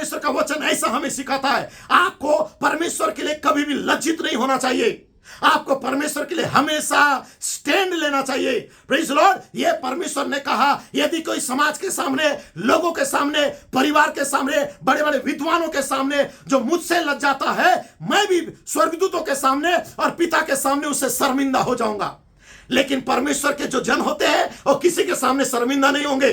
परमेश्वर का वचन ऐसा हमें सिखाता है, आपको परमेश्वर के लिए कभी भी लज्जित नहीं होना चाहिए। आपको परमेश्वर के लिए हमेशा स्टैंड लेना चाहिए। Praise Lord. ये परमेश्वर ने कहा, यदि कोई समाज के सामने, लोगों के सामने, परिवार के सामने, बड़े बड़े विद्वानों के सामने जो मुझसे लज्जाता है, मैं भी स्वर्गदूतों के सामने और पिता के सामने उससे शर्मिंदा हो जाऊंगा। लेकिन परमेश्वर के जो जन होते हैं वो किसी के सामने शर्मिंदा नहीं होंगे।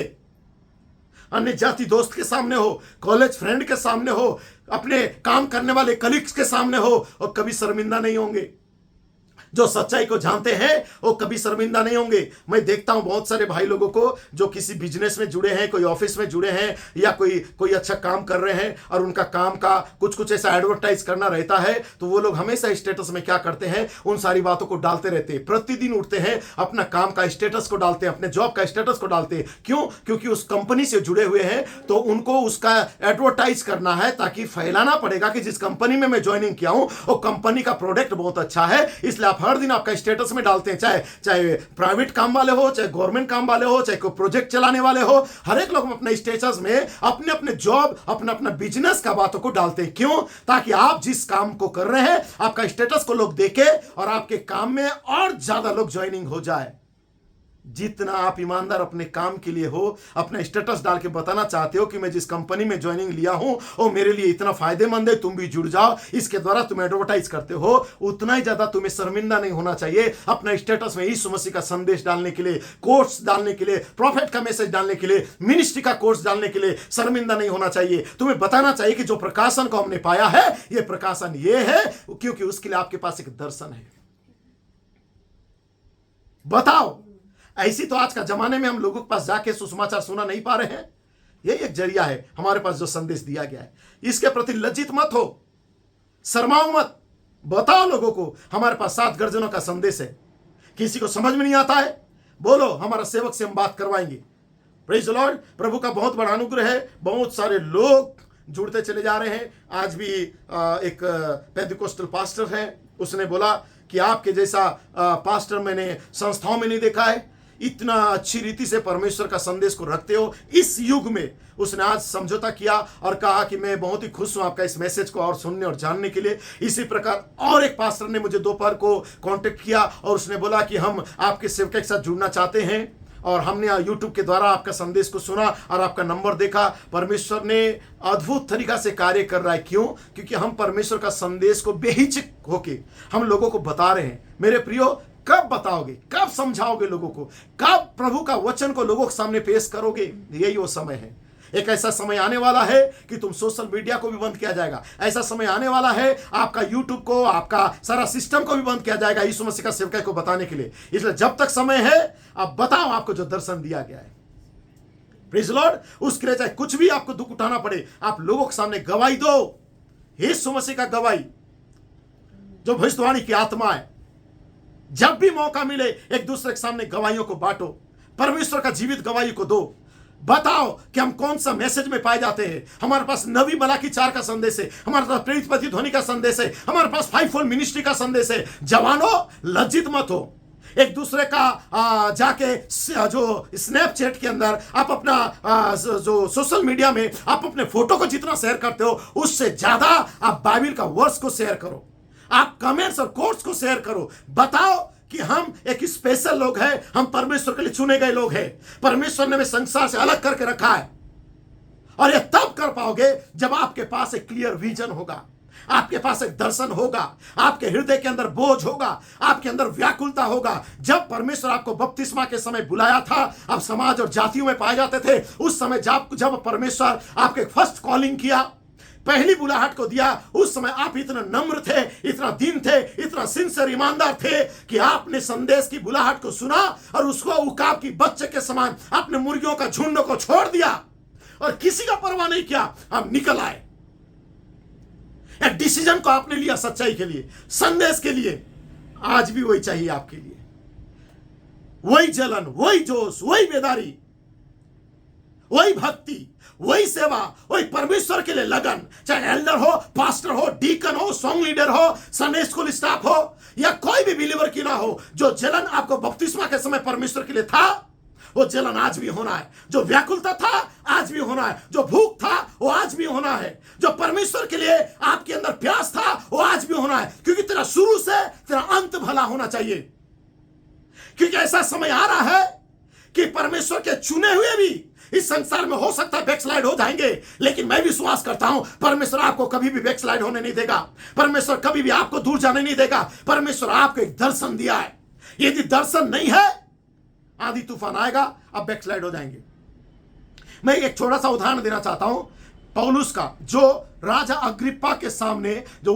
अन्य जाति दोस्त के सामने हो, कॉलेज फ्रेंड के सामने हो, अपने काम करने वाले कलीग्स के सामने हो, और कभी शर्मिंदा नहीं होंगे। जो सच्चाई को जानते हैं वो कभी शर्मिंदा नहीं होंगे। मैं देखता हूं बहुत सारे भाई लोगों को जो किसी बिजनेस में जुड़े हैं, कोई ऑफिस में जुड़े हैं, या कोई अच्छा काम कर रहे हैं, और उनका काम का कुछ ऐसा एडवर्टाइज करना रहता है, तो वो लोग हमेशा स्टेटस में क्या करते हैं, उन सारी बातों को डालते रहते हैं। प्रतिदिन उठते हैं, अपना काम का स्टेटस को डालते हैं, अपने जॉब का स्टेटस को डालते हैं। क्यों? क्योंकि उस कंपनी से जुड़े हुए हैं, तो उनको उसका एडवर्टाइज करना है, ताकि फैलाना पड़ेगा कि जिस कंपनी में मैं ज्वाइनिंग किया हूं वो कंपनी का प्रोडक्ट बहुत अच्छा है। इसलिए आप हर दिन आपका स्टेटस में डालते हैं, चाहे प्राइवेट काम वाले हो, चाहे गवर्नमेंट काम वाले हो, चाहे कोई प्रोजेक्ट चलाने वाले हो, हर एक लोग अपने स्टेटस में अपने अपने जॉब, अपना बिजनेस का बातों को डालते हैं। क्यों? ताकि आप जिस काम को कर रहे हैं, आपका स्टेटस को लोग देखें और आपके काम में और ज्यादा लोग ज्वाइनिंग हो जाए। जितना आप ईमानदार अपने काम के लिए हो, अपना स्टेटस डाल के बताना चाहते हो कि मैं जिस कंपनी में ज्वाइनिंग लिया हूं वो मेरे लिए इतना फायदेमंद है, तुम भी जुड़ जाओ, इसके द्वारा तुम एडवर्टाइज करते हो, उतना ही ज्यादा तुम्हें शर्मिंदा नहीं होना चाहिए। अपना स्टेटस में यीशु मसीह का संदेश डालने के लिए, कोर्स डालने के लिए, प्रॉफिट का मैसेज डालने के लिए, मिनिस्ट्री का कोर्स डालने के लिए शर्मिंदा नहीं होना चाहिए। तुम्हें बताना चाहिए कि जो प्रकाशन को हमने पाया है, ये प्रकाशन ये है क्योंकि उसके लिए आपके पास एक दर्शन है। बताओ, ऐसी तो आज का जमाने में हम लोगों के पास जाके सुसमाचार सुना नहीं पा रहे हैं। यही एक जरिया है हमारे पास जो संदेश दिया गया है। इसके प्रति लज्जित मत हो, शर्माओ मत। बताओ लोगों को हमारे पास 7 गर्जनों का संदेश है। किसी को समझ में नहीं आता है, बोलो, हमारा सेवक से हम बात करवाएंगे। Praise the Lord. प्रभु का बहुत बड़ा अनुग्रह है, बहुत सारे लोग जुड़ते चले जा रहे हैं। आज भी एक पेंटिकोस्टल पास्टर है, उसने बोला कि आपके जैसा पास्टर मैंने संस्थाओं में नहीं देखा है, इतना अच्छी रीति से परमेश्वर का संदेश को रखते हो इस युग में। उसने आज समझौता किया और कहा कि मैं बहुत ही खुश हूं आपका इस मैसेज को और सुनने और जानने के लिए। इसी प्रकार और एक पास्टर ने मुझे दोपहर को कांटेक्ट किया और उसने बोला कि हम आपके सेवक के साथ जुड़ना चाहते हैं और हमने यूट्यूब के द्वारा आपका संदेश को सुना और आपका नंबर देखा। परमेश्वर ने अद्भुत तरीका से कार्य कर रहा है। क्यों? क्योंकि हम परमेश्वर का संदेश को बेहिचक होके हम लोगों को बता रहे हैं। मेरे प्रियो, कब बताओगे, कब समझाओगे लोगों को, कब प्रभु का वचन को लोगों के सामने पेश करोगे? यही वो समय है। एक ऐसा समय आने वाला है कि तुम सोशल मीडिया को भी बंद किया जाएगा। ऐसा समय आने वाला है आपका यूट्यूब को, आपका सारा सिस्टम को भी बंद किया जाएगा यीशु मसीह का सेवकाई को बताने के लिए। इसलिए जब तक समय है आप बताओ आपको जो दर्शन दिया गया है। Praise the Lord. उसके लिए चाहे कुछ भी आपको दुख उठाना पड़े, आप लोगों के सामने गवाही दो। यीशु मसीह का गवाही जो भविष्यवाणी की आत्मा है। जब भी मौका मिले एक दूसरे के सामने गवाहियों को बांटो, परमेश्वर का जीवित गवाही को दो। बताओ कि हम कौन सा मैसेज में पाए जाते हैं। हमारे पास नबी मलाकी 4 का संदेश है, हमारे पास प्रेरित पति ध्वनि का संदेश है, हमारे पास 5-fold मिनिस्ट्री का संदेश है। जवानों, लज्जित मत हो। एक दूसरे का जाके जो स्नैपचैट के अंदर आप अपना जो सोशल मीडिया में आप अपने फोटो को जितना शेयर करते हो, उससे ज्यादा आप बाइबल का वर्स को शेयर करो। आप कमेंट्स और कोट्स को शेयर करो। बताओ कि हम एक स्पेशल लोग हैं, हम परमेश्वर के लिए चुने गए लोग हैं। परमेश्वर ने हमें संसार से अलग करके रखा है। और ये तब कर पाओगे जब आपके पास एक क्लियर विजन होगा, आपके पास एक दर्शन होगा, आपके हृदय के अंदर बोझ होगा, आपके अंदर व्याकुलता होगा। जब परमेश्वर आपको बपतिस्मा के समय बुलाया था, आप समाज और जातियों में पाए जाते थे। उस समय जब परमेश्वर आपके फर्स्ट कॉलिंग किया, पहली बुलाहट को दिया, उस समय आप इतना नम्र थे, इतना दीन थे, इतना सिंसियर ईमानदार थे कि आपने संदेश की बुलाहट को सुना और उसको उकाब की बच्चे के समान आपने मुर्गियों का झुंड को छोड़ दिया और किसी का परवाह नहीं किया। हम निकल आए। एक डिसीजन को आपने लिया सच्चाई के लिए, संदेश के लिए। आज भी वही चाहिए आपके लिए, वही जलन, वही जोश, वही बेदारी, वही भक्ति, वही सेवा, वही परमेश्वर के लिए लगन। चाहे एल्डर हो, पास्टर हो, डीकन हो, सॉन्ग लीडर हो, संडे स्कूल स्टाफ हो या कोई भी बिलीवर की ना हो, जो जलन आपको बपतिस्मा के समय परमेश्वर के लिए था, वो जलन आज भी होना है। जो व्याकुलता था आज भी होना है। जो भूख था वो आज आज भी होना है। जो परमेश्वर के लिए आपके अंदर प्यास था वो आज भी होना है, क्योंकि तेरा शुरू से तेरा अंत भला होना चाहिए। क्योंकि ऐसा समय आ रहा है कि परमेश्वर के चुने हुए भी इस संसार में हो सकता है बैकस्लाइड हो जाएंगे, लेकिन मैं विश्वास करता हूं परमेश्वर आपको कभी भी बैकस्लाइड होने नहीं देगा। परमेश्वर कभी भी आपको दूर जाने नहीं देगा। परमेश्वर आपको एक दर्शन दिया है, यदि दर्शन नहीं है आंधी तूफान आएगा, आप बैकस्लाइड हो जाएंगे। मैं एक छोटा सा उदाहरण देना चाहता हूं पौलुस का, जो राजा अग्रिप्पा के सामने जो